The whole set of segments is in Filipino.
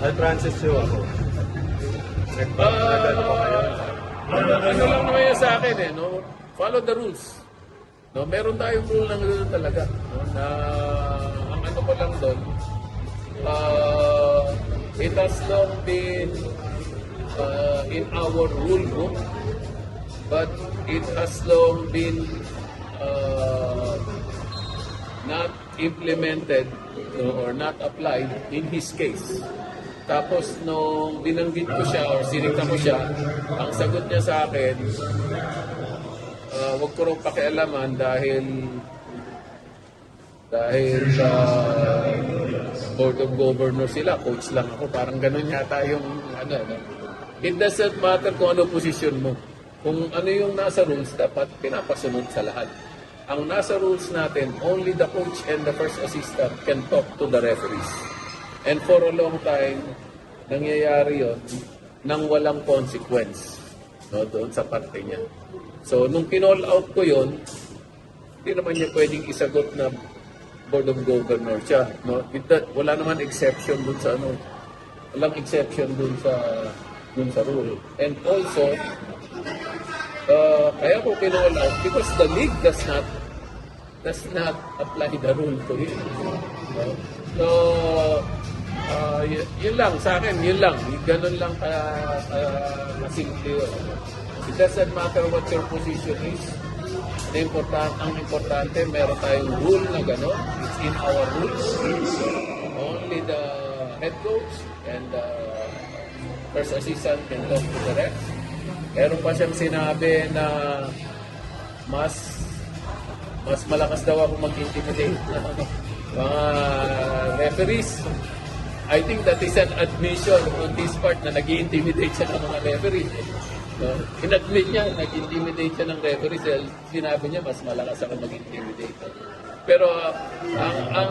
Ay, Francis Yu ako. Nagbago pa kayo? Ano lang naman yan sa akin no? Follow the rules. No, meron tayong rule na gano'n talaga. No? Na ang ano ko lang doon, it has long been in our rule book, but it has long been not implemented or not applied in his case. Tapos nung binanggit ko siya or sinita ko siya, ang sagot niya sa akin, wag ko raw pakialaman dahil Board of Governors sila, coach lang ako, parang ganun yata yung ano. It doesn't matter kung ano posisyon mo. Kung ano yung nasa rules, dapat pinapasunod sa lahat. Ang nasa rules natin, only the coach and the first assistant can talk to the referees. And for a long time, nangyayari yon nang walang consequence, no, doon sa parte niya. So, nung kinall out ko yon, hindi naman niya pwedeng isagot na Board of Governors siya. No? Wala naman exception doon sa ano. Walang exception doon sa rule. And also, kaya ko kinall out because the league does not apply the rule to him. No? So, yun lang, sa akin, yun lang. Ganun lang kasimple yun. It doesn't matter what your position is. Ang importante, meron tayong rule na gano'n. It's in our rules. Only the head coach and the first assistant can talk to the ref. Meron pa siyang sinabi na mas malakas daw ako mag-intimidate na mga referees. I think that is an admission on this part na nag-i-intimidate siya ng mga referees. No? In-admit niya, nag-intimidate siya ng referees dahil sinabi niya, mas malakas ako mag-intimidate. Pero ang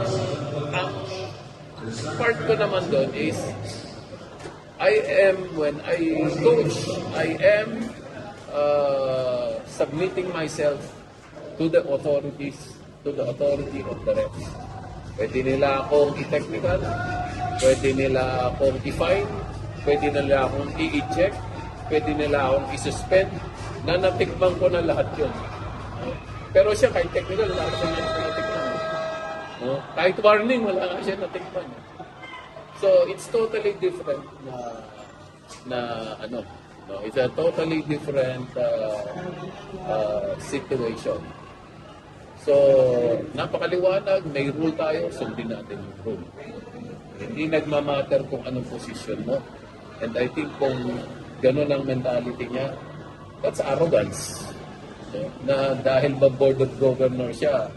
part ko naman doon is, when I coach, I am submitting myself to the authorities, to the authority of the refs. Pwede nila akong i-technical, pwede nila akong i-fine, pwede nila akong i-check, pwede nila akong i-suspend, na natikman ko na lahat yun. Pero siya, kahit technical, wala ka siya natikman. No? Kahit warning, wala ka siya natikman. So, it's totally different no? It's a totally different situation. So, napakaliwanag, may rule tayo, sundin natin yung rule. Hindi nagmamatter kung anong posisyon mo. And I think kung gano'n ang mentality niya, that's arrogance. So, na dahil ba Board of Governors siya,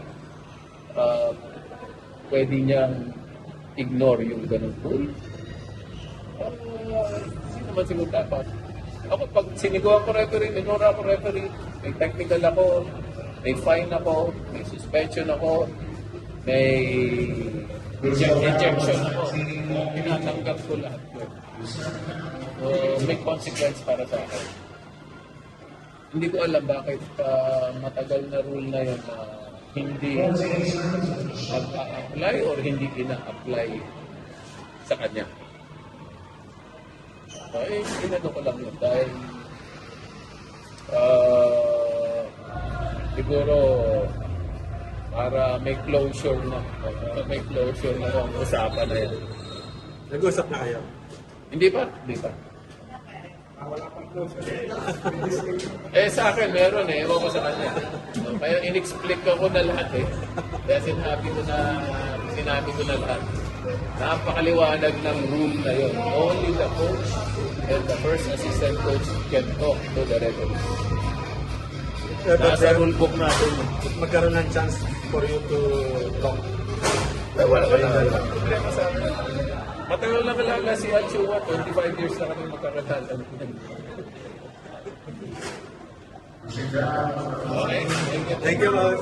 pwede niyang ignore yung gano'n rule. Hindi naman siguro dapat. Ako, pag sinigawan ko referee, minura ko referee, may technical ako, may fine ako, may suspension ako, may injection ako, tinatanggap ko lahat yun. So, may consequence para sa akin. Hindi ko alam bakit matagal na rule na yun na hindi nag-a-apply or hindi ina-apply sa kanya. Inano ko lang yun dahil siguro para may closure na ang usapan na yan. Nag-usap na kayo? Hindi pa. Sa akin meron ewan ko sa kanya. Kaya in-explain ko na lahat Kaya sinabi ko na lahat. Napakaliwanag ng rule na yun. Only the coach and the first assistant coach can talk to the referee. Nasa rule book natin. Magkaroon ng chance for you to talk. Wala problema sa akin. Matagal lang alaga si Achua, 25 years na kami magkakatal. Okay, Thank you, Lord.